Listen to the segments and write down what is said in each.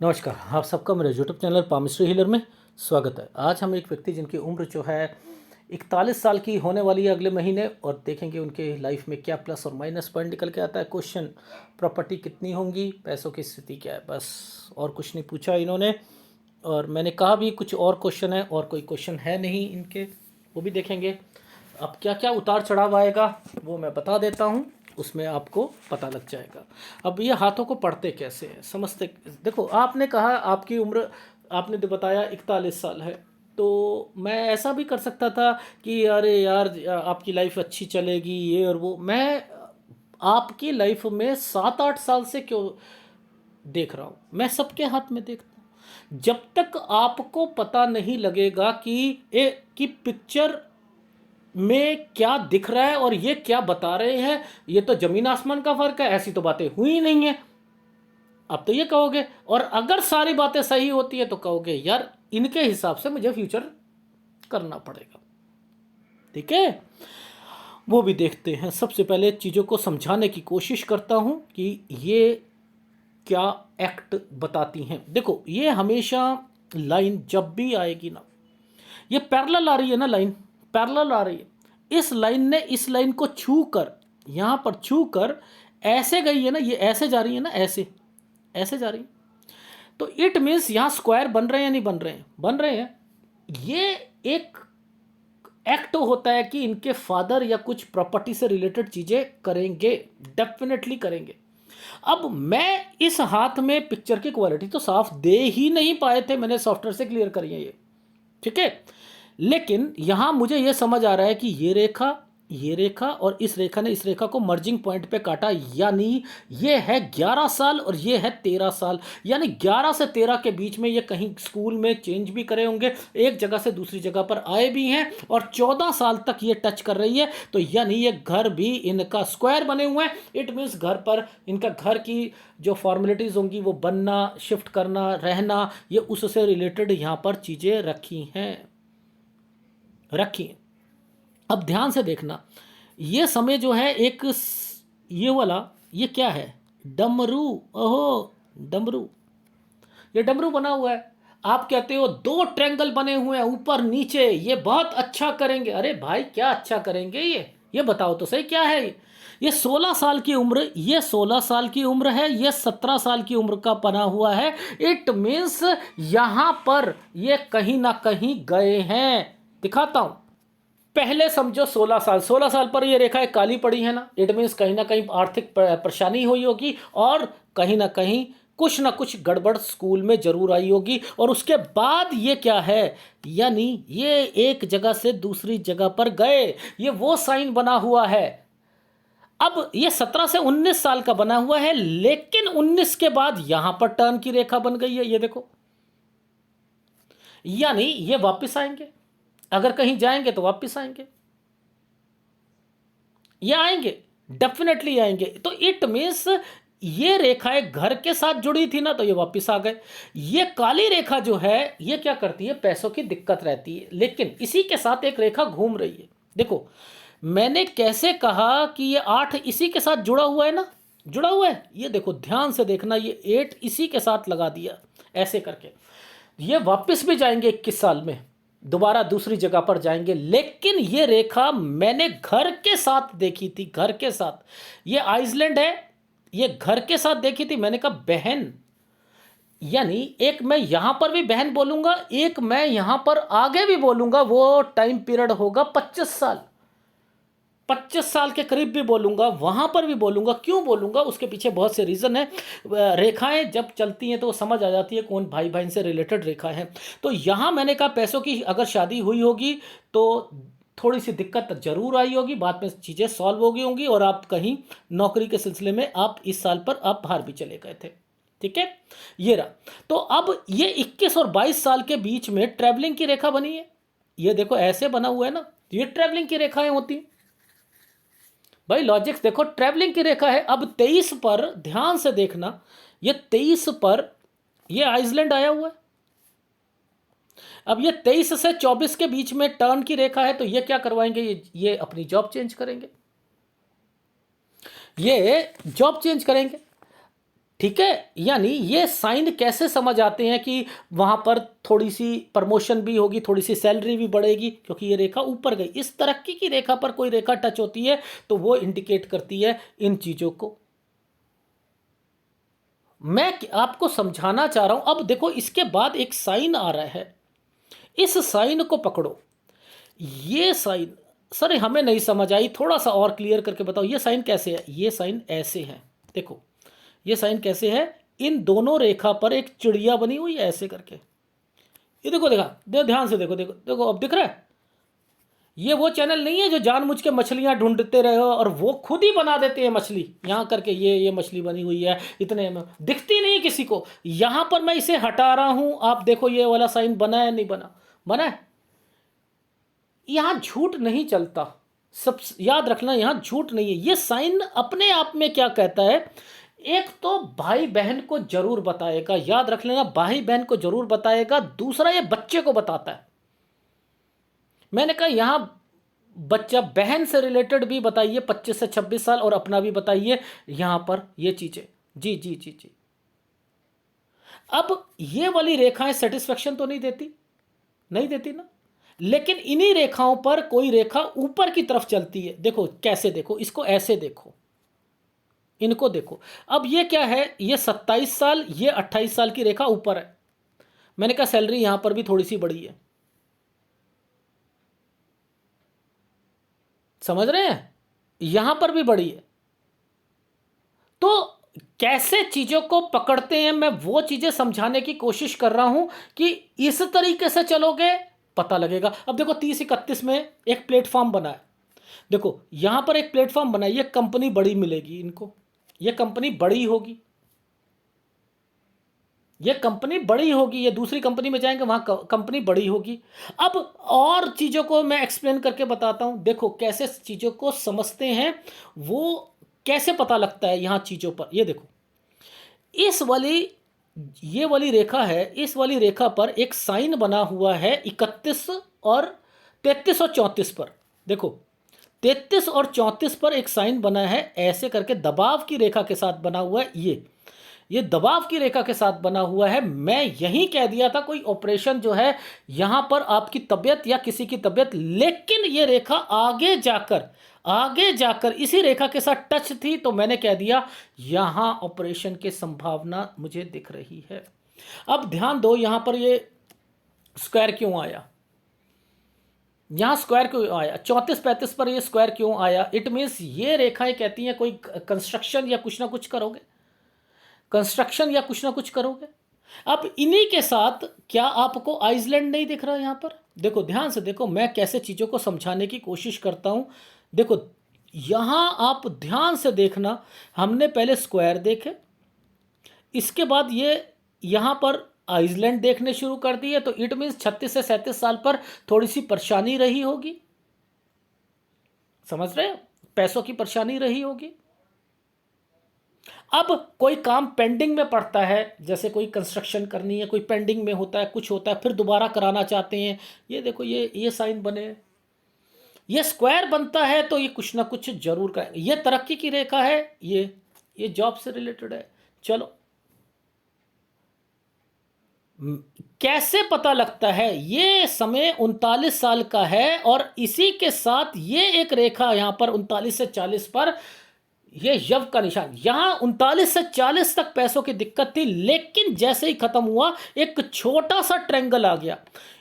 नमस्कार, आप सबका मेरे यूट्यूब चैनल पामिस्ट्री हीलर में स्वागत है। आज हम एक व्यक्ति जिनकी उम्र जो है 41 साल की होने वाली है अगले महीने, और देखेंगे उनके लाइफ में क्या प्लस और माइनस पॉइंट निकल के आता है। क्वेश्चन, प्रॉपर्टी कितनी होंगी, पैसों की स्थिति क्या है, बस और कुछ नहीं पूछा इन्होंने। और मैंने कहा भी कुछ और क्वेश्चन है, और कोई क्वेश्चन है नहीं इनके, वो भी देखेंगे। अब क्या क्या उतार चढ़ाव आएगा वो मैं बता देता हूँ, उसमें आपको पता लग जाएगा। अब ये हाथों को पढ़ते कैसे हैं, समझते। देखो, आपने कहा आपकी उम्र, आपने तो बताया 41 साल है, तो मैं ऐसा भी कर सकता था कि अरे यार आपकी लाइफ अच्छी चलेगी ये और वो। मैं आपकी लाइफ में 7-8 साल से क्यों देख रहा हूँ, मैं सबके हाथ में देखता हूँ। जब तक आपको पता नहीं लगेगा कि पिक्चर में क्या दिख रहा है और ये क्या बता रहे हैं, ये तो जमीन आसमान का फर्क है, ऐसी तो बातें हुई ही नहीं है। अब तो ये कहोगे, और अगर सारी बातें सही होती है तो कहोगे यार इनके हिसाब से मुझे फ्यूचर करना पड़ेगा। ठीक है, वो भी देखते हैं। सबसे पहले चीज़ों को समझाने की कोशिश करता हूं कि ये क्या एक्ट बताती हैं। देखो, ये हमेशा लाइन जब भी आएगी ना, ये पैरेलल आ रही है ना, लाइन पैरेलल आ रही है। इस लाइन ने इस लाइन को छू कर, यहाँ पर छू कर ऐसे गई है ना, ये ऐसे जा रही है ना, ऐसे ऐसे जा रही है। तो इट मीन्स यहाँ स्क्वायर बन रहे हैं या नहीं बन रहे हैं, बन रहे हैं। ये एक एक्ट होता है कि इनके फादर या कुछ प्रॉपर्टी से रिलेटेड चीज़ें करेंगे, डेफिनेटली करेंगे। अब मैं इस हाथ में पिक्चर की क्वालिटी तो साफ दे ही नहीं पाए थे, मैंने सॉफ्टवेयर से क्लियर करी है ये, ठीक है। लेकिन यहां मुझे यह समझ आ रहा है कि ये रेखा और इस रेखा ने इस रेखा को मर्जिंग पॉइंट पे काटा, यानी ये है 11 साल और ये है 13 साल। यानी 11 से 13 के बीच में ये कहीं स्कूल में चेंज भी करे होंगे, एक जगह से दूसरी जगह पर आए भी हैं, और 14 साल तक ये टच कर रही है। तो यानी ये घर भी इनका स्क्वायर बने हुए हैं। इट मीन्स घर पर इनका घर की जो फॉर्मेलिटीज होंगी वो बनना, शिफ्ट करना, रहना, ये उससे रिलेटेड यहां पर चीजें रखी। अब ध्यान से देखना, ये समय जो है एक ये वाला, ये क्या है, डमरू। ओहो, डमरू, ये डमरू बना हुआ है। आप कहते हो दो ट्रायंगल बने हुए हैं ऊपर नीचे, ये बहुत अच्छा करेंगे। अरे भाई क्या अच्छा करेंगे ये बताओ तो सही क्या है ये 16 साल की उम्र, ये 16 साल की उम्र है, ये 17 साल की उम्र का बना हुआ है। इट मीन्स यहां पर ये कहीं ना कहीं गए हैं। दिखाता हूं। पहले समझो 16 साल पर ये रेखाएं काली पड़ी है ना, इट मीन्स कहीं ना कहीं आर्थिक परेशानी हुई होगी, और कहीं ना कुछ गड़बड़ स्कूल में जरूर आई होगी। और उसके बाद ये क्या है, यानी ये एक जगह से दूसरी जगह पर गए, ये वो साइन बना हुआ है। अब ये 17 से 19 साल का बना हुआ है, लेकिन 19 के बाद यहां पर टर्न की रेखा बन गई है, ये देखो। यानी ये वापस आएंगे, अगर कहीं जाएंगे तो वापस आएंगे, ये आएंगे, डेफिनेटली आएंगे। तो इट मीन्स ये रेखाएं घर के साथ जुड़ी थी ना, तो ये वापस आ गए। ये काली रेखा जो है ये क्या करती है, पैसों की दिक्कत रहती है, लेकिन इसी के साथ एक रेखा घूम रही है। देखो, मैंने कैसे कहा कि ये 8 इसी के साथ जुड़ा हुआ है ना, जुड़ा हुआ है। ये देखो ध्यान से देखना, ये 8 इसी के साथ लगा दिया ऐसे करके। ये वापस भी जाएंगे 21 साल में, दोबारा दूसरी जगह पर जाएंगे, लेकिन ये रेखा मैंने घर के साथ देखी थी, घर के साथ। ये आइसलैंड है, ये घर के साथ देखी थी। मैंने कहा बहन, यानी एक मैं यहां पर भी बहन बोलूंगा, एक मैं यहां पर आगे भी बोलूंगा, वो टाइम पीरियड होगा 25 साल, 25 साल के करीब भी बोलूंगा, वहां पर भी बोलूंगा। क्यों बोलूंगा, उसके पीछे बहुत से रीजन है। रेखाएं जब चलती हैं तो समझ आ जाती है कौन भाई बहन से रिलेटेड रेखा है। तो यहां मैंने कहा पैसों की अगर शादी हुई होगी तो थोड़ी सी दिक्कत जरूर आई होगी, बाद में चीजें सॉल्व हो गई होंगी, और आप कहीं नौकरी के सिलसिले में आप इस साल पर आप बाहर भी चले गए थे। ठीक है, ये रहा। तो अब ये 21 और 22 साल के बीच में ट्रैवलिंग की रेखा बनी है। ये देखो ऐसे बना हुआ है ना, ये ट्रैवलिंग की रेखाएं होती हैं भाई। लॉजिक्स देखो, ट्रैवलिंग की रेखा है। अब 23 पर ध्यान से देखना, ये 23 पर ये आइसलैंड आया हुआ है। अब ये 23 से 24 के बीच में टर्न की रेखा है, तो ये क्या करवाएंगे, ये अपनी जॉब चेंज करेंगे, ये जॉब चेंज करेंगे। ठीक है, यानी ये साइन कैसे समझ आते हैं कि वहां पर थोड़ी सी प्रमोशन भी होगी, थोड़ी सी सैलरी भी बढ़ेगी, क्योंकि ये रेखा ऊपर गई। इस तरक्की की रेखा पर कोई रेखा टच होती है तो वो इंडिकेट करती है इन चीजों को। मैं आपको समझाना चाह रहा हूं। अब देखो, इसके बाद एक साइन आ रहा है, इस साइन को पकड़ो। ये साइन सर हमें नहीं समझ आई, थोड़ा सा और क्लियर करके बताओ। ये साइन कैसे है? ये साइन ऐसे है, देखो ये साइन कैसे है। इन दोनों रेखा पर एक चिड़िया बनी हुई है ऐसे करके। ये देखो, ध्यान से देखो, देखो देखो, अब दिख रहा है। ये वो चैनल नहीं है जो जानबूझ के मछलियां ढूंढते रहे हो और वो खुद ही बना देते हैं मछली यहां करके। ये मछली बनी हुई है इतने में, दिखती नहीं है किसी को। यहां पर मैं इसे हटा रहा हूं, आप देखो ये वाला साइन बना है नहीं बना? बना है। यहां झूठ नहीं चलता, सब याद रखना, यहां झूठ नहीं है। ये साइन अपने आप में क्या कहता है? एक तो भाई बहन को जरूर बताएगा, याद रख लेना, भाई बहन को जरूर बताएगा। दूसरा ये बच्चे को बताता है। मैंने कहा यहां बच्चा बहन से रिलेटेड भी बताइए, 25 से 26 साल, और अपना भी बताइए यहां पर ये चीजें। जी जी जी जी। अब ये वाली रेखाएं सेटिस्फेक्शन तो नहीं देती, नहीं देती ना। लेकिन इन्हीं रेखाओं पर कोई रेखा ऊपर की तरफ चलती है। देखो कैसे, देखो इसको ऐसे देखो, इनको देखो। अब ये क्या है? ये 27 साल, ये 28 साल की रेखा ऊपर है। मैंने कहा सैलरी यहां पर भी थोड़ी सी बड़ी है, समझ रहे हैं? यहां पर भी बड़ी है। तो कैसे चीजों को पकड़ते हैं, मैं वो चीजें समझाने की कोशिश कर रहा हूं कि इस तरीके से चलोगे पता लगेगा। अब देखो 30-31 में एक प्लेटफॉर्म बना है। देखो यहां पर एक प्लेटफॉर्म बना है, ये कंपनी बड़ी मिलेगी इनको, ये कंपनी बड़ी होगी, ये कंपनी बड़ी होगी, ये दूसरी कंपनी में जाएंगे वहां कंपनी बड़ी होगी। अब और चीजों को मैं एक्सप्लेन करके बताता हूं। देखो कैसे चीजों को समझते हैं, वो कैसे पता लगता है यहां चीजों पर। ये देखो, इस वाली ये वाली रेखा है, इस वाली रेखा पर एक साइन बना हुआ है 31 और 33 और 34 पर। देखो 33 और 34 पर एक साइन बना है ऐसे करके, दबाव की रेखा के साथ बना हुआ है। ये दबाव की रेखा के साथ बना हुआ है। मैं यही कह दिया था कोई ऑपरेशन जो है यहां पर आपकी तबीयत या किसी की तबीयत, लेकिन ये रेखा आगे जाकर इसी रेखा के साथ टच थी, तो मैंने कह दिया यहां ऑपरेशन की संभावना मुझे दिख रही है। अब ध्यान दो, यहां पर ये स्क्वायर क्यों आया? यहां स्क्वायर क्यों आया? 34-35 पर ये स्क्वायर क्यों आया? इट मीन्स ये रेखाएं कहती हैं कोई कंस्ट्रक्शन या कुछ ना कुछ करोगे, कंस्ट्रक्शन या कुछ ना कुछ करोगे। अब इन्हीं के साथ क्या आपको आइसलैंड नहीं दिख रहा यहां पर? देखो ध्यान से देखो, मैं कैसे चीजों को समझाने की कोशिश करता हूं। देखो यहां आप ध्यान से देखना, हमने पहले स्क्वायर देखे, इसके बाद ये यहां पर आइसलैंड देखने शुरू कर दिए, तो इट मीन्स 36 से 37 साल पर थोड़ी सी परेशानी रही होगी, समझ रहे हो? पैसों की परेशानी रही होगी। अब कोई काम पेंडिंग में पड़ता है, जैसे कोई कंस्ट्रक्शन करनी है, कोई पेंडिंग में होता है, कुछ होता है, फिर दोबारा कराना चाहते हैं। ये देखो ये साइन बने, ये स्क्वायर बनता है, तो ये कुछ ना कुछ जरूर करेंगे। ये तरक्की की रेखा है, ये जॉब से रिलेटेड है। चलो कैसे पता लगता है? ये समय 39 साल का है, और इसी के साथ ये एक रेखा यहां पर 39 से 40 पर, ये यव का निशान। यहां 39 से 40 तक पैसों की दिक्कत थी, लेकिन जैसे ही खत्म हुआ एक छोटा सा ट्रेंगल आ गया।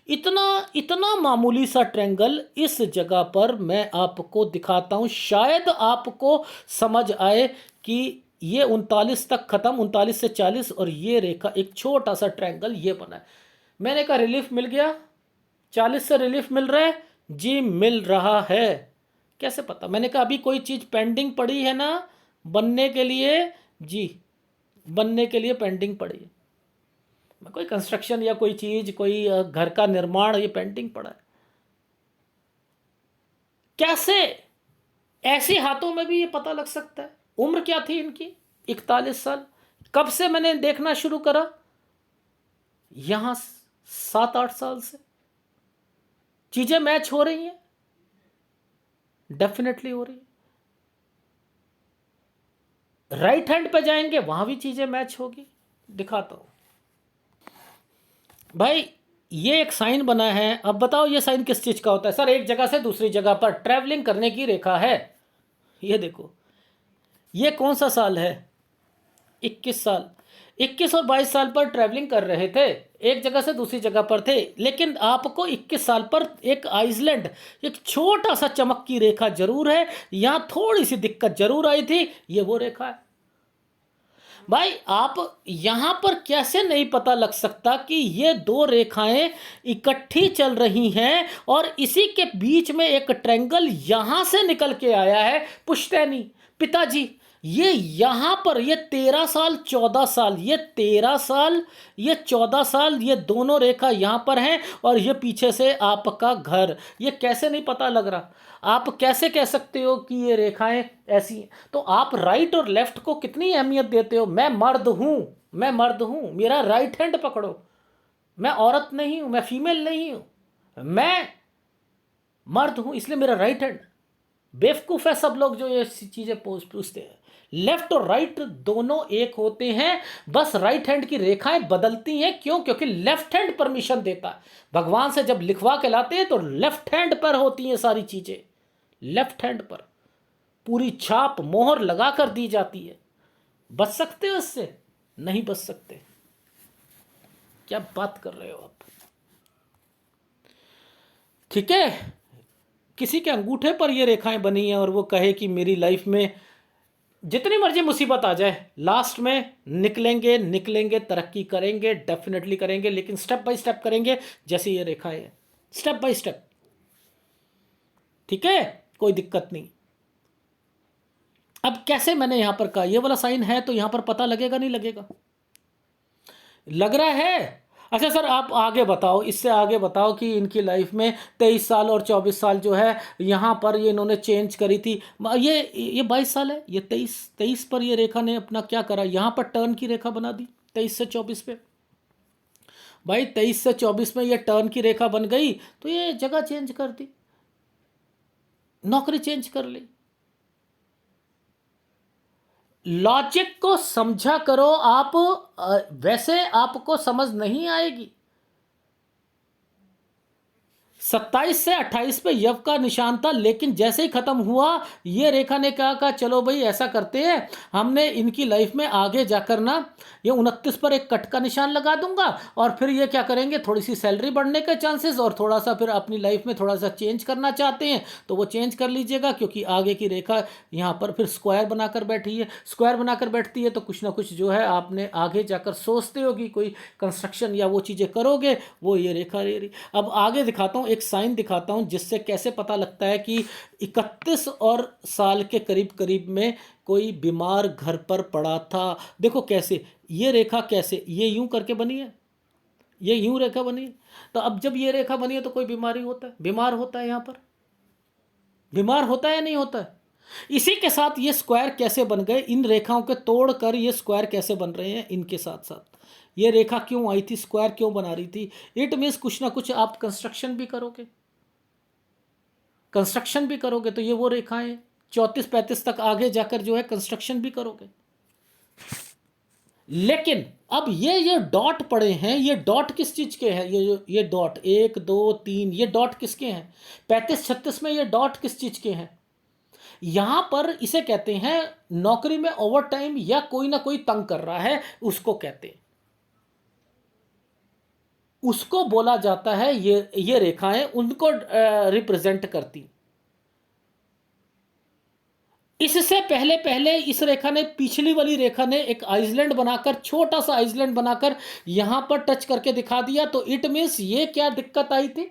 इतना इतना मामूली सा ट्रेंगल इस जगह पर मैं आपको दिखाता हूं, शायद आपको समझ आए कि ये 39 तक खत्म, 39 से 40, और ये रेखा एक छोटा सा ट्रायंगल ये बना है। मैंने कहा रिलीफ मिल गया, 40 से रिलीफ मिल रहा है? जी मिल रहा है। कैसे पता? मैंने कहा अभी कोई चीज़ पेंडिंग पड़ी है ना बनने के लिए। जी बनने के लिए पेंडिंग पड़ी है, कोई कंस्ट्रक्शन या कोई चीज़, कोई घर का निर्माण, ये पेंडिंग पड़ा है। कैसे? ऐसे हाथों में भी ये पता लग सकता है। उम्र क्या थी इनकी? 41 साल। कब से मैंने देखना शुरू करा? यहां 7-8 साल से चीजें मैच हो रही हैं, डेफिनेटली हो रही है। राइट हैंड पे जाएंगे, वहां भी चीजें मैच होगी। दिखाता हूं भाई, ये एक साइन बना है। अब बताओ ये साइन किस चीज का होता है? सर एक जगह से दूसरी जगह पर ट्रैवलिंग करने की रेखा है। ये देखो, ये कौन सा साल है? 21 साल। 21 और 22 साल पर ट्रैवलिंग कर रहे थे, एक जगह से दूसरी जगह पर थे, लेकिन आपको 21 साल पर एक आइसलैंड, एक छोटा सा चमक की रेखा जरूर है, यहां थोड़ी सी दिक्कत जरूर आई थी। ये वो रेखा है भाई। आप यहां पर कैसे नहीं पता लग सकता कि ये दो रेखाएं इकट्ठी चल रही हैं, और इसी के बीच में एक ट्रायंगल यहां से निकल के आया है। पुश्तैनी पिताजी, ये यहां पर ये 13 साल 14 साल, ये 13 साल ये 14 साल, ये दोनों रेखा यहां पर हैं, और ये पीछे से आपका घर। ये कैसे नहीं पता लग रहा? आप कैसे कह सकते हो कि ये रेखाएं ऐसी हैं? तो आप राइट और लेफ्ट को कितनी अहमियत देते हो। मैं मर्द हूं, मैं मर्द हूं, मेरा राइट हैंड पकड़ो। मैं औरत नहीं हूं, मैं फीमेल नहीं हूं, मैं मर्द हूं, इसलिए मेरा राइट हैंड। बेवकूफ है सब लोग जो ये चीजें पूछते हैं। लेफ्ट और राइट दोनों एक होते हैं, बस राइट हैंड की रेखाएं बदलती हैं। क्यों? क्योंकि लेफ्ट हैंड परमिशन देता है। भगवान से जब लिखवा के लाते हैं तो लेफ्ट हैंड पर होती हैं सारी चीजें, लेफ्ट हैंड पर पूरी छाप मोहर लगा कर दी जाती है। बच सकते हो इससे? नहीं बच सकते। क्या बात कर रहे हो आप? ठीक है, किसी के अंगूठे पर ये रेखाएं बनी हैं और वो कहे कि मेरी लाइफ में जितनी मर्जी मुसीबत आ जाए, लास्ट में निकलेंगे, निकलेंगे, तरक्की करेंगे, डेफिनेटली करेंगे, लेकिन स्टेप बाय स्टेप करेंगे, जैसे ये रेखाएं हैं, स्टेप बाय स्टेप। ठीक है, कोई दिक्कत नहीं। अब कैसे मैंने यहां पर कहा ये वाला साइन है, तो यहां पर पता लगेगा नहीं लगेगा? लग रहा है। अच्छा सर आप आगे बताओ, इससे आगे बताओ कि इनकी लाइफ में 23 साल और 24 साल जो है यहाँ पर ये इन्होंने चेंज करी थी। ये 22 साल है, ये 23 पर ये रेखा ने अपना क्या करा, यहाँ पर टर्न की रेखा बना दी 23 से 24 पे। भाई 23 से 24 में ये टर्न की रेखा बन गई, तो ये जगह चेंज कर दी, नौकरी चेंज कर ली। लॉजिक को समझा करो आप, वैसे आपको समझ नहीं आएगी। 27 से 28 पे यव का निशान था, लेकिन जैसे ही खत्म हुआ ये रेखा ने कहा चलो भाई ऐसा करते हैं, हमने इनकी लाइफ में आगे जाकर ना ये 29 पर एक कट का निशान लगा दूंगा, और फिर ये क्या करेंगे, थोड़ी सी सैलरी बढ़ने के चांसेस, और थोड़ा सा फिर अपनी लाइफ में थोड़ा सा चेंज करना चाहते हैं तो वो चेंज कर लीजिएगा, क्योंकि आगे की रेखा यहाँ पर फिर स्क्वायर बनाकर बैठी है। स्क्वायर बनाकर बैठती है तो कुछ ना कुछ जो है आपने आगे जाकर सोचते हो कि कोई कंस्ट्रक्शन या वो चीज़ें करोगे, वो ये रेखा ले रही। अब आगे दिखाता हूँ, एक साइन दिखाता हूं जिससे कैसे पता लगता है कि 31 और साल के करीब करीब में कोई बीमार घर पर पड़ा था। देखो कैसे ये रेखा, कैसे ये यूं करके बनी है, ये यूं रेखा बनी है। तो अब जब ये रेखा बनी है तो कोई बीमारी होता है, बीमार होता है, यहां पर बीमार होता है या नहीं होता है? इसी के साथ ये स्क्वायर कैसे बन गए, इन रेखाओं के तोड़कर ये स्क्वायर कैसे बन रहे हैं, इनके साथ साथ ये रेखा क्यों आई थी, स्क्वायर क्यों बना रही थी? इट मीन्स कुछ ना कुछ आप कंस्ट्रक्शन भी करोगे, कंस्ट्रक्शन भी करोगे तो ये वो रेखाएं 34-35 तक आगे जाकर जो है कंस्ट्रक्शन भी करोगे। लेकिन अब ये डॉट पड़े हैं, ये डॉट किस चीज के हैं? ये डॉट 1 2 3 ये डॉट किसके हैं? 35-36 में ये डॉट किस चीज के हैं? यहां पर इसे कहते हैं नौकरी में ओवर टाइम या कोई ना कोई तंग कर रहा है, उसको कहते हैं, उसको बोला जाता है, ये रेखाएं उनको रिप्रेजेंट करती। इससे पहले पहले इस रेखा ने, पिछली वाली रेखा ने एक आइसलैंड बनाकर, छोटा सा आइसलैंड बनाकर यहां पर टच करके दिखा दिया। तो इट मीन्स ये क्या दिक्कत आई थी,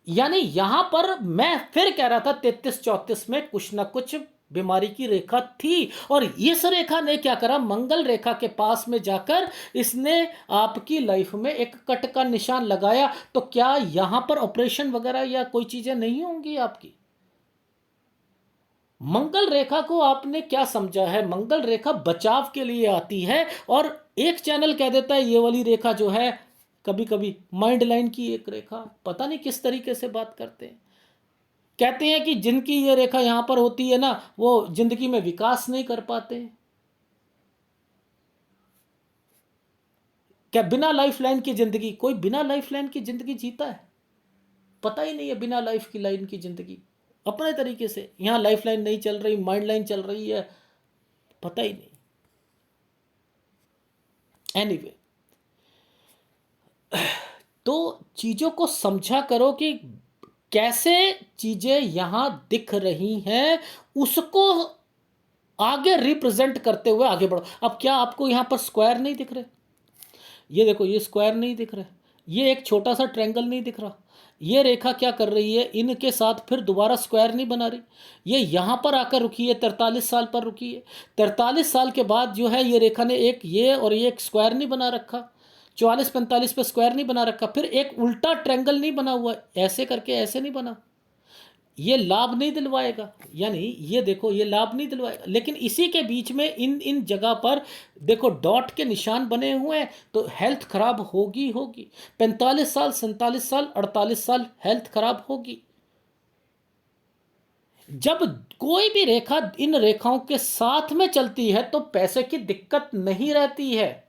यानी यहां पर मैं फिर कह रहा था 33-34 में कुछ ना कुछ बीमारी की रेखा थी, और इस रेखा ने क्या करा, मंगल रेखा के पास में जाकर इसने आपकी लाइफ में एक कट का निशान लगाया। तो क्या यहां पर ऑपरेशन वगैरह या कोई चीजें नहीं होंगी आपकी? मंगल रेखा को आपने क्या समझा है, मंगल रेखा बचाव के लिए आती है, और एक चैनल कह देता है ये वाली रेखा जो है, कभी कभी माइंड लाइन की एक रेखा, पता नहीं किस तरीके से बात करते हैं। कहते हैं कि जिनकी ये रेखा यहाँ पर होती है ना, वो जिंदगी में विकास नहीं कर पाते। क्या बिना लाइफ लाइन की जिंदगी, कोई बिना लाइफ लाइन की जिंदगी जीता है? पता ही नहीं है बिना लाइफ की लाइन की जिंदगी। अपने तरीके से यहाँ लाइफ लाइन नहीं चल रही, माइंड लाइन चल रही है, पता ही नहीं। एनीवे, तो चीजों को समझा करो कि कैसे चीजें यहां दिख रही हैं, उसको आगे रिप्रेजेंट करते हुए आगे बढ़ो। अब क्या आपको यहां पर स्क्वायर नहीं दिख रहे? ये देखो, ये स्क्वायर नहीं दिख रहा, ये एक छोटा सा ट्रायंगल नहीं दिख रहा। ये रेखा क्या कर रही है, इनके साथ फिर दोबारा स्क्वायर नहीं बना रही, ये यहाँ पर आकर रुकी है, 43 साल पर रुकी है। 43 साल के बाद जो है ये रेखा ने एक ये और ये एक स्क्वायर नहीं बना रखा, 44-45 पे स्क्वायर नहीं बना रखा, फिर एक उल्टा ट्रायंगल नहीं बना हुआ, ऐसे करके ऐसे नहीं बना। ये लाभ नहीं दिलवाएगा, यानी ये देखो ये लाभ नहीं दिलवाएगा। लेकिन इसी के बीच में इन इन जगह पर देखो डॉट के निशान बने हुए हैं, तो हेल्थ खराब होगी होगी। 45 साल, 47 साल, 48 साल हेल्थ खराब होगी। जब कोई भी रेखा इन रेखाओं के साथ में चलती है तो पैसे की दिक्कत नहीं रहती है,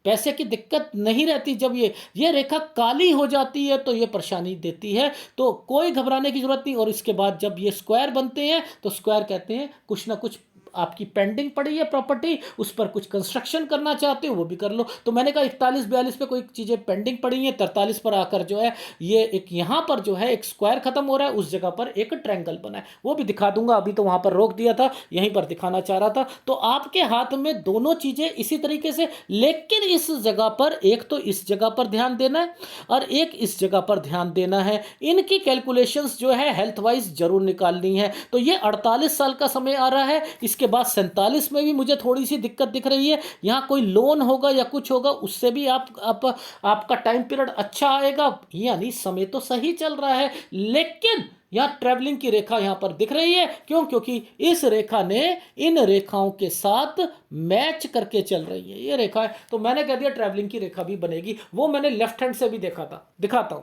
पैसे की दिक्कत नहीं रहती। जब ये रेखा काली हो जाती है तो ये परेशानी देती है, तो कोई घबराने की जरूरत नहीं। और इसके बाद जब ये स्क्वायर बनते हैं तो स्क्वायर कहते हैं कुछ ना कुछ आपकी पेंडिंग पड़ी है प्रॉपर्टी, उस पर कुछ कंस्ट्रक्शन करना चाहते हो वो भी कर लो। तो मैंने कहा 41-42 पे कोई चीज़ें पेंडिंग पड़ी हैं, 43 पर आकर जो है ये एक यहाँ पर जो है एक स्क्वायर खत्म हो रहा है, उस जगह पर एक ट्रायंगल बना है, वो भी दिखा दूंगा। अभी तो वहाँ पर रोक दिया था, यहीं पर दिखाना चाह रहा था। तो आपके हाथ में दोनों चीज़ें इसी तरीके से, लेकिन इस जगह पर एक तो इस जगह पर ध्यान देना है और एक इस जगह पर ध्यान देना है। इनकी कैलकुलेशंस जो है हेल्थ वाइज जरूर निकालनी है। तो ये 48 साल का समय आ रहा है, इसके बाद 47 में भी मुझे थोड़ी सी दिक्कत दिख रही है। यहाँ कोई लोन होगा या कुछ होगा, उससे भी आपका टाइम पीरियड अच्छा आएगा, यानी समय तो सही चल रहा है। लेकिन यहाँ ट्रैवलिंग की रेखा यहाँ पर दिख रही है, क्यों? क्योंकि इस रेखा ने इन रेखाओं के साथ मैच करके चल रही है, ये रेखा है। तो मैंने कह दिया ट्रैवलिंग की रेखा भी बनेगी, वो मैंने लेफ्ट हैंड से भी देखा था, दिखाता हूं।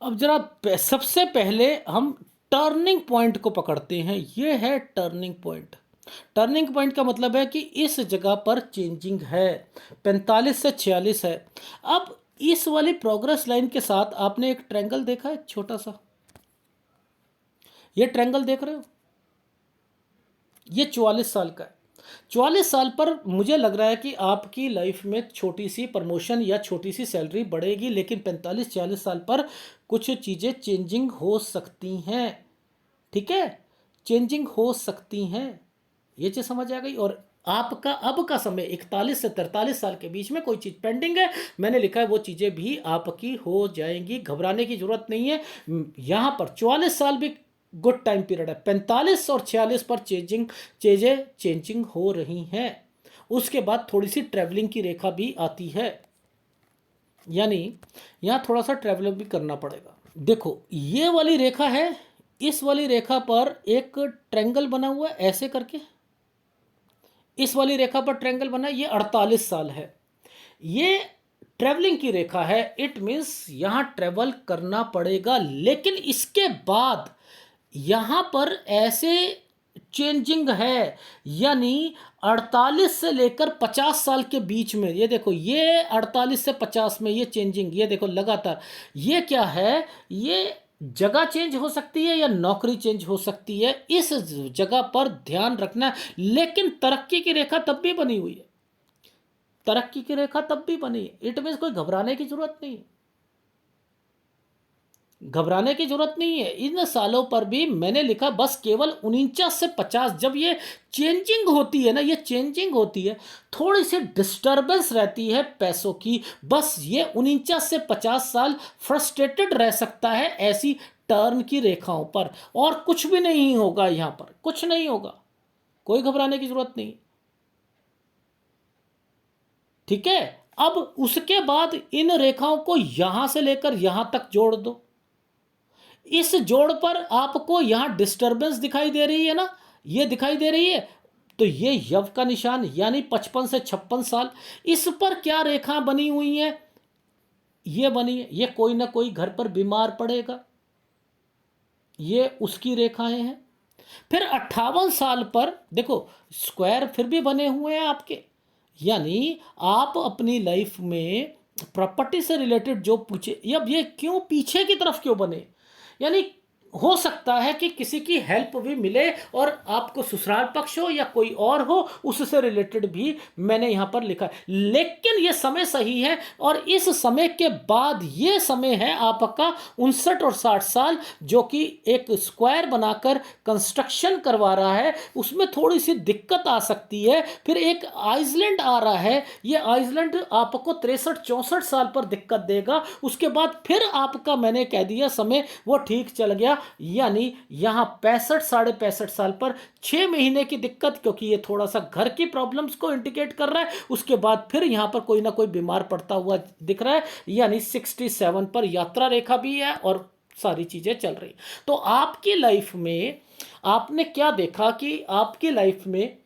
अब जरा सबसे पहले हम टर्निंग पॉइंट को पकड़ते हैं। ये है टर्निंग पॉइंट। टर्निंग पॉइंट का मतलब है कि इस जगह पर चेंजिंग है, 45 से 46 है। अब इस वाली प्रोग्रेस लाइन के साथ आपने एक ट्रायंगल देखा है छोटा सा, ये ट्रायंगल देख रहे हो, ये 44 साल का है। 44 साल पर मुझे लग रहा है कि आपकी लाइफ में छोटी सी प्रमोशन या छोटी सी सैलरी बढ़ेगी, लेकिन 45-46 साल पर कुछ चीज़ें चेंजिंग हो सकती हैं, ठीक है, चेंजिंग हो सकती हैं, ये चीज़ समझ आ गई। और आपका अब का समय 41 से 43 साल के बीच में कोई चीज़ पेंडिंग है, मैंने लिखा है वो चीज़ें भी आपकी हो जाएंगी, घबराने की जरूरत नहीं है। यहाँ पर 44 साल भी गुड टाइम पीरियड है, 45 और 46 पर चेंजिंग हो रही हैं। उसके बाद थोड़ी सी ट्रैवलिंग की रेखा भी आती है, यानी यहाँ थोड़ा सा ट्रैवल भी करना पड़ेगा। देखो ये वाली रेखा है, इस वाली रेखा पर एक ट्रायंगल बना हुआ है ऐसे करके, इस वाली रेखा पर ट्रायंगल बना है, ये 48 साल है, ये ट्रैवलिंग की रेखा है। इट मीन्स यहाँ ट्रैवल करना पड़ेगा, लेकिन इसके बाद यहाँ पर ऐसे चेंजिंग है, यानी 48 से लेकर 50 साल के बीच में, ये देखो ये 48 से 50 में ये चेंजिंग, ये देखो लगातार। ये क्या है, ये जगह चेंज हो सकती है या नौकरी चेंज हो सकती है, इस जगह पर ध्यान रखना। लेकिन तरक्की की रेखा तब भी बनी हुई है, तरक्की की रेखा तब भी बनी है। इट मीन्स कोई घबराने की जरूरत नहीं है, घबराने की जरूरत नहीं है। इन सालों पर भी मैंने लिखा बस केवल 49 से 50, जब ये चेंजिंग होती है ना, ये चेंजिंग होती है, थोड़ी सी डिस्टर्बेंस रहती है पैसों की, बस ये 49 से 50 साल फ्रस्ट्रेटेड रह सकता है ऐसी टर्न की रेखाओं पर, और कुछ भी नहीं होगा, यहाँ पर कुछ नहीं होगा, कोई घबराने की जरूरत नहीं, ठीक है। अब उसके बाद इन रेखाओं को यहां से लेकर यहां तक जोड़ दो, इस जोड़ पर आपको यहां डिस्टरबेंस दिखाई दे रही है ना, ये दिखाई दे रही है, तो ये यव का निशान, यानी 55 से 56 साल। इस पर क्या रेखा बनी हुई है, ये बनी है, ये कोई ना कोई घर पर बीमार पड़ेगा, ये उसकी रेखाएं हैं। फिर 58 साल पर देखो स्क्वायर फिर भी बने हुए हैं आपके, यानी आप अपनी लाइफ में प्रॉपर्टी से रिलेटेड जो पूछे, अब ये क्यों पीछे की तरफ क्यों बने, यानी हो सकता है कि किसी की हेल्प भी मिले और आपको ससुराल पक्ष हो या कोई और हो, उससे रिलेटेड भी मैंने यहां पर लिखा है। लेकिन यह समय सही है, और इस समय के बाद ये समय है आपका 59 और 60 साल, जो कि एक स्क्वायर बनाकर कंस्ट्रक्शन करवा रहा है, उसमें थोड़ी सी दिक्कत आ सकती है। फिर एक आइसलैंड आ रहा है, ये आइसलैंड आपको 63-64 साल पर दिक्कत देगा। उसके बाद फिर आपका मैंने कह दिया समय वो ठीक चल गया, यानी यहां 65-65.5 साल पर 6 महीने की दिक्कत, क्योंकि ये थोड़ा सा घर की प्रॉब्लम्स को इंडिकेट कर रहा है। उसके बाद फिर यहां पर कोई ना कोई बीमार पड़ता हुआ दिख रहा है, यानी 67 पर यात्रा रेखा भी है और सारी चीजें चल रही। तो आपकी लाइफ में आपने क्या देखा कि आपकी लाइफ में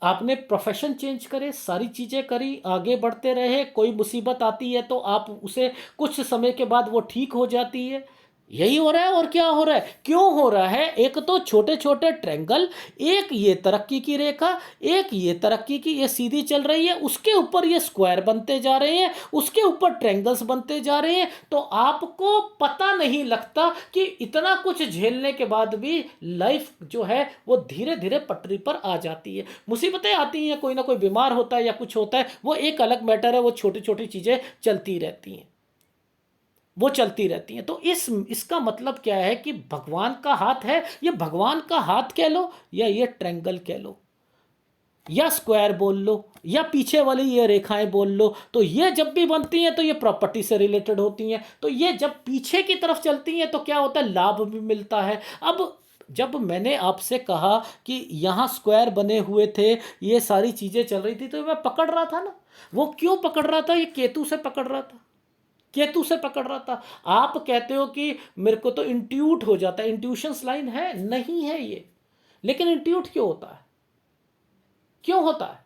आपने प्रोफेशन चेंज करे, सारी चीज़ें करी, आगे बढ़ते रहे, कोई मुसीबत आती है तो आप उसे कुछ समय के बाद वो ठीक हो जाती है। यही हो रहा है, और क्या हो रहा है, क्यों हो रहा है? एक तो छोटे छोटे ट्रेंगल, एक ये तरक्की की रेखा, एक ये तरक्की की, ये सीधी चल रही है, उसके ऊपर ये स्क्वायर बनते जा रहे हैं, उसके ऊपर ट्रेंगल्स बनते जा रहे हैं। तो आपको पता नहीं लगता कि इतना कुछ झेलने के बाद भी लाइफ जो है वो धीरे धीरे पटरी पर आ जाती है। मुसीबतें आती हैं, कोई ना कोई बीमार होता है या कुछ होता है, वो एक अलग मैटर है, वो छोटी छोटी चीज़ें चलती रहती हैं, वो चलती रहती हैं। तो इसका मतलब क्या है कि भगवान का हाथ है, ये भगवान का हाथ कह लो, या ये ट्रैंगल कह लो, या स्क्वायर बोल लो, या पीछे वाली ये रेखाएं बोल लो, तो ये जब भी बनती हैं तो ये प्रॉपर्टी से रिलेटेड होती हैं। तो ये जब पीछे की तरफ चलती हैं तो क्या होता है, लाभ भी मिलता है। अब जब मैंने आपसे कहा कि यहाँ स्क्वायर बने हुए थे, ये सारी चीज़ें चल रही थी, तो मैं पकड़ रहा था ना। वो क्यों पकड़ रहा था? ये केतु से पकड़ रहा था, केतु से पकड़ रहा था। आप कहते हो कि मेरे को तो इंट्यूट हो जाता है, इंट्यूशंस लाइन है, नहीं है ये। लेकिन इंट्यूट क्यों होता है, क्यों होता है?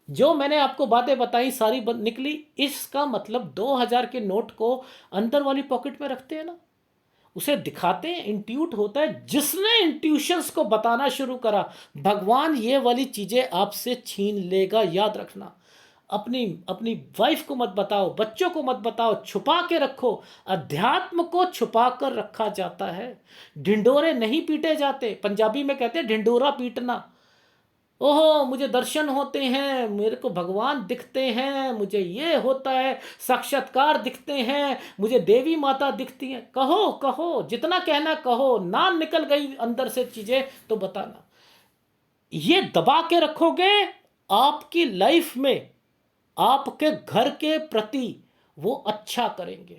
जो मैंने आपको बातें बताई सारी निकली। इसका मतलब 2000 के नोट को अंदर वाली पॉकेट में रखते हैं ना, उसे दिखाते हैं, इंट्यूट होता है। जिसने इंट्यूशंस को बताना शुरू करा, भगवान ये वाली चीजें आपसे छीन लेगा, याद रखना। अपनी अपनी वाइफ को मत बताओ, बच्चों को मत बताओ, छुपा के रखो। अध्यात्म को छुपा कर रखा जाता है, ढिंडोरे नहीं पीटे जाते। पंजाबी में कहते हैं ढिंडोरा पीटना। ओहो मुझे दर्शन होते हैं, मेरे को भगवान दिखते हैं, मुझे ये होता है, साक्षात्कार दिखते हैं, मुझे देवी माता दिखती हैं। कहो कहो, जितना कहना कहो, ना निकल गई अंदर से चीजें तो बताना। ये दबा के रखोगे, आपकी लाइफ में आपके घर के प्रति वो अच्छा करेंगे।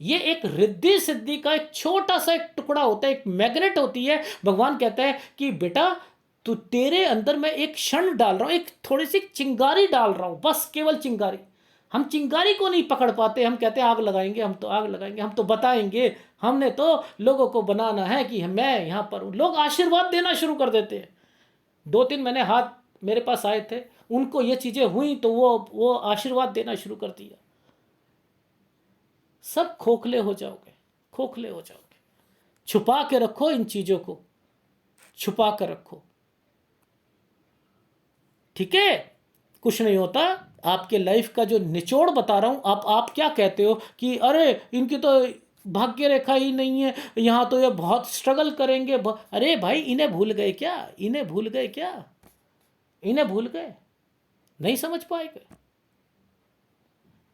ये एक रिद्धि सिद्धि का एक छोटा सा एक टुकड़ा होता है, एक मैग्नेट होती है। भगवान कहता है कि बेटा तू, तेरे अंदर मैं एक क्षण डाल रहा हूं, एक थोड़ी सी चिंगारी डाल रहा हूं, बस केवल चिंगारी। हम चिंगारी को नहीं पकड़ पाते, हम कहते हैं आग लगाएंगे, हम तो आग लगाएंगे, हम तो बताएंगे, हमने तो लोगों को बनाना है कि मैं यहां पर हूं। लोग आशीर्वाद देना शुरू कर देते हैं। 2-3 महीने हाथ मेरे पास आए थे, उनको ये चीजें हुई तो वो आशीर्वाद देना शुरू कर दिया। सब खोखले हो जाओगे, खोखले हो जाओगे। छुपा के रखो इन चीजों को, छुपा कर रखो, ठीक है? कुछ नहीं होता। आपके लाइफ का जो निचोड़ बता रहा हूं, आप क्या कहते हो कि अरे इनकी तो भाग्य रेखा ही नहीं है, यहां तो ये बहुत स्ट्रगल करेंगे। अरे भाई, इन्हें भूल गए क्या? इन्हें भूल गए क्या? इन्हें भूल गए? नहीं समझ पाएंगे।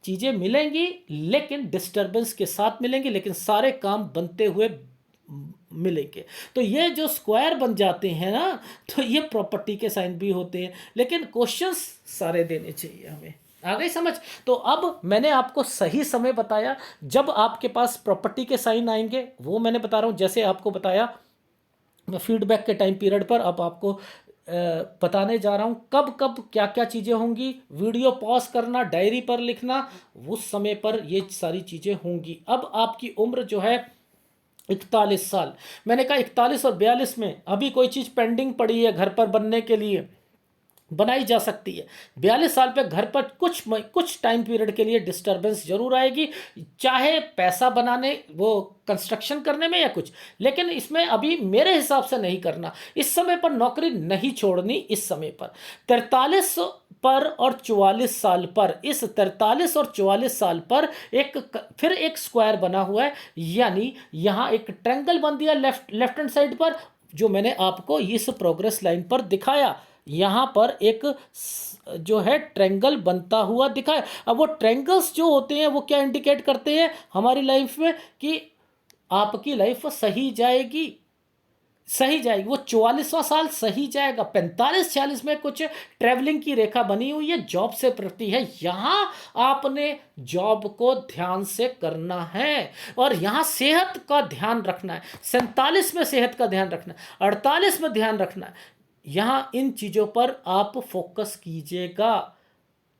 चीजें मिलेंगी लेकिन डिस्टरबेंस के साथ मिलेंगी, लेकिन सारे काम बनते हुए मिलेंगे। तो ये जो स्क्वायर बन जाते हैं ना, तो ये प्रॉपर्टी के साइन भी होते हैं, लेकिन क्वेश्चंस सारे देने चाहिए हमें। आ गई समझ? तो अब मैंने आपको सही समय बताया जब आपके पास प्रॉपर्टी के साइन आएंगे, वो मैंने बता रहा हूं। जैसे आपको बताया फीडबैक के टाइम पीरियड पर, अब आपको बताने जा रहा हूं कब कब क्या क्या चीज़ें होंगी। वीडियो पॉज करना, डायरी पर लिखना, उस समय पर ये सारी चीज़ें होंगी। अब आपकी उम्र जो है 41 साल, मैंने कहा 41 और 42 में अभी कोई चीज़ पेंडिंग पड़ी है घर पर बनने के लिए, बनाई जा सकती है। 42 साल पे घर पर कुछ टाइम पीरियड के लिए डिस्टरबेंस जरूर आएगी, चाहे पैसा बनाने, वो कंस्ट्रक्शन करने में या कुछ, लेकिन इसमें अभी मेरे हिसाब से नहीं करना। इस समय पर नौकरी नहीं छोड़नी। इस समय पर 43 पर और 44 साल पर, इस 43 और 44 साल पर फिर एक स्क्वायर बना हुआ है, यानी यहां एक ट्रायंगल बन दिया लेफ्ट हैंड साइड पर, जो मैंने आपको इस प्रोग्रेस लाइन पर दिखाया। यहां पर एक जो है ट्रायंगल बनता हुआ दिखा है। अब वो ट्रायंगल्स जो होते हैं वो क्या इंडिकेट करते हैं हमारी लाइफ में कि आपकी लाइफ सही जाएगी, सही जाएगी। वो 44वां साल सही जाएगा। 45-46 में कुछ ट्रैवलिंग की रेखा बनी हुई है, जॉब से प्रति है। यहां आपने जॉब को ध्यान से करना है और यहां सेहत का ध्यान रखना है। 47 में सेहत का ध्यान रखना है, 48 में ध्यान रखना है। यहां इन चीजों पर आप फोकस कीजिएगा,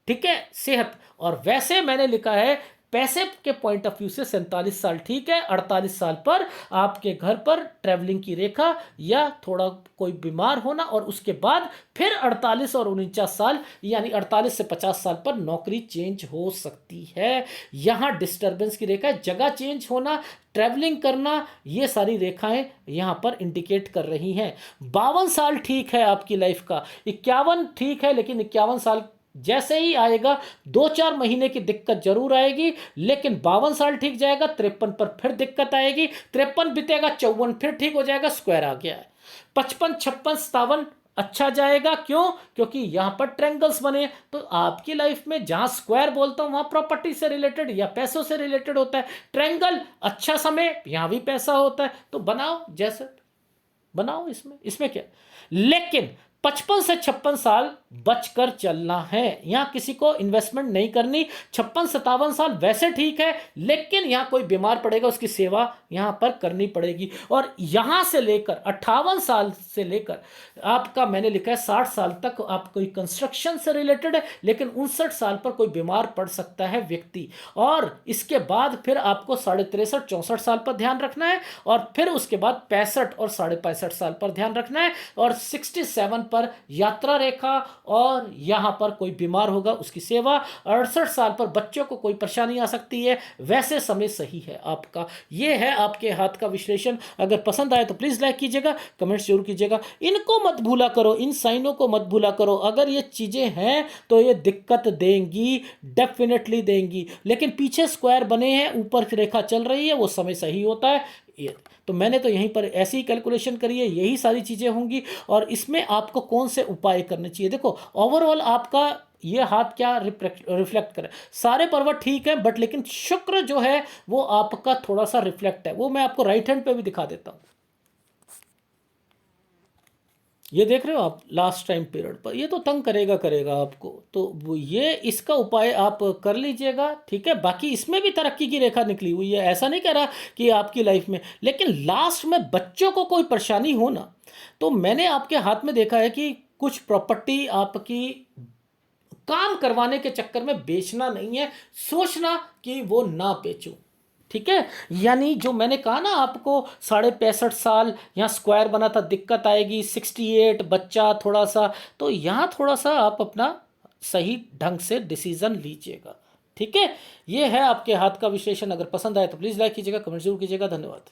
ठीक है, सेहत। और वैसे मैंने लिखा है पैसे के पॉइंट ऑफ व्यू से 47 साल ठीक है। 48 साल पर आपके घर पर ट्रैवलिंग की रेखा या थोड़ा कोई बीमार होना, और उसके बाद फिर 48 और 49 साल यानी 48 से 50 साल पर नौकरी चेंज हो सकती है। यहां डिस्टरबेंस की रेखा, जगह चेंज होना, ट्रैवलिंग करना, ये सारी रेखाएं यहां पर इंडिकेट कर रही हैं। 52 साल ठीक है आपकी लाइफ का, 51 ठीक है, लेकिन 51 साल जैसे ही आएगा 2-4 महीने की दिक्कत जरूर आएगी, लेकिन 52 साल ठीक जाएगा। 53 पर फिर दिक्कत आएगी, 53 बीतेगा, 54 फिर ठीक हो जाएगा, स्क्वायर आ गया है। 55, 56, 57 अच्छा जाएगा। क्यों? क्योंकि यहां पर ट्रायंगल्स बने। तो आपकी लाइफ में जहां स्क्वायर बोलता हूं वहां प्रॉपर्टी से रिलेटेड या पैसों से रिलेटेड होता है। ट्रायंगल अच्छा समय, यहां भी पैसा होता है, तो बनाओ जैसे बनाओ, इसमें क्या। लेकिन 55 से 56 साल बचकर चलना है, यहां किसी को इन्वेस्टमेंट नहीं करनी। 56-57 साल वैसे ठीक है, लेकिन यहां कोई बीमार पड़ेगा, उसकी सेवा यहां पर करनी पड़ेगी। और यहां से लेकर 58 साल से लेकर आपका मैंने लिखा है 60 साल तक आप कोई कंस्ट्रक्शन से रिलेटेड है, लेकिन 59 साल पर कोई बीमार पड़ सकता है व्यक्ति। और इसके बाद फिर आपको 63-64 साल पर ध्यान रखना है, और फिर उसके बाद 65 और 65.5 साल पर ध्यान रखना है, और 67 पर यात्रा रेखा, और यहां पर कोई बीमार होगा उसकी सेवा। 68 साल पर बच्चों को कोई परेशानी आ सकती है, वैसे समय सही है आपका। यह है आपके हाथ का विश्लेषण। अगर पसंद आए तो प्लीज लाइक कीजिएगा, कमेंट्स जरूर कीजिएगा। इनको मत भूला करो, इन साइनों को मत भूला करो। अगर ये चीजें हैं तो ये दिक्कत देंगी, डेफिनेटली देंगी। लेकिन पीछे स्क्वायर बने हैं, ऊपर की रेखा चल रही है, वो समय सही होता है। तो मैंने तो यहीं पर ऐसी ही कैलकुलेशन करी है, यही सारी चीज़ें होंगी। और इसमें आपको कौन से उपाय करने चाहिए, देखो ओवरऑल आपका ये हाथ क्या रिफ्लेक्ट करे। सारे पर्वत ठीक है, बट लेकिन शुक्र जो है वो आपका थोड़ा सा रिफ्लेक्ट है। वो मैं आपको राइट हैंड पे भी दिखा देता हूं। ये देख रहे हो आप लास्ट टाइम पीरियड पर, ये तो तंग करेगा आपको। तो ये इसका उपाय आप कर लीजिएगा, ठीक है। बाकी इसमें भी तरक्की की रेखा निकली हुई है, ऐसा नहीं कह रहा कि आपकी लाइफ में, लेकिन लास्ट में बच्चों को कोई परेशानी हो ना। तो मैंने आपके हाथ में देखा है कि कुछ प्रॉपर्टी आपकी काम करवाने के चक्कर में बेचना नहीं है, सोचना कि वो ना बेचूं, ठीक है। यानी जो मैंने कहा ना आपको 65.5 साल यहाँ स्क्वायर बना था, दिक्कत आएगी। 68 बच्चा थोड़ा सा, तो यहाँ थोड़ा सा आप अपना सही ढंग से डिसीजन लीजिएगा, ठीक है। ये है आपके हाथ का विश्लेषण। अगर पसंद आए तो प्लीज़ लाइक कीजिएगा, कमेंट जरूर कीजिएगा। धन्यवाद।